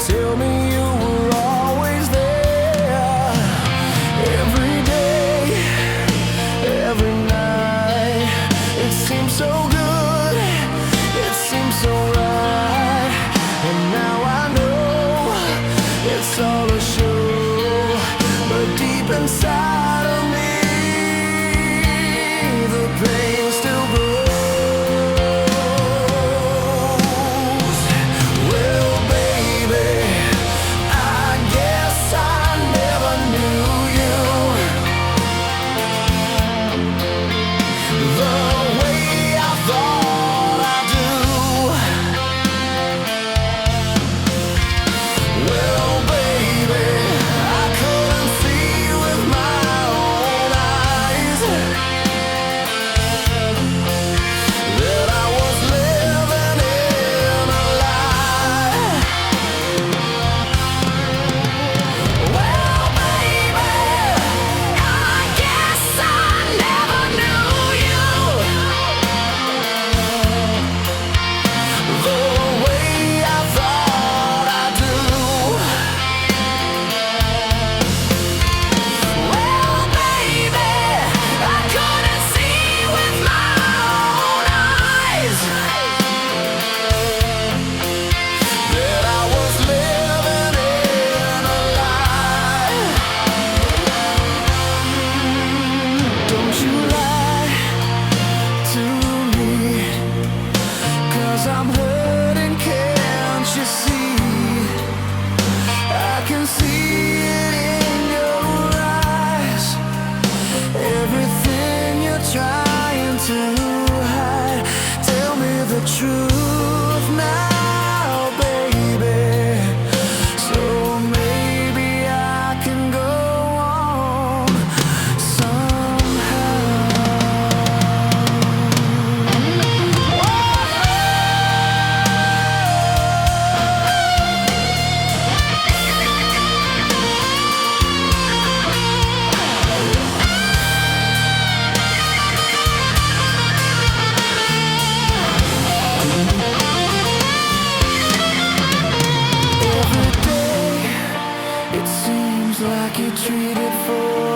Tell me you were always there, every day, every night. It seems so good, it seems so right, and now I know it's all a show. But deep inside of me, the pain still grows. Well, baby, I guess I never knew you the way I thought I do. Well, baby, I couldn't see with my own eyes that I was living in a lie. Well, baby, I guess I never knew you the way I thought I do. Well, baby, I couldn't see with my own eyes that I was living in a lie. Don't you lie to me, 'cause I'm hurting, can't you see? I can see it in your eyes, everything you're trying to hide. Tell me the truth now, baby, so maybe I can go on somehow. Every day it seems like you treat it for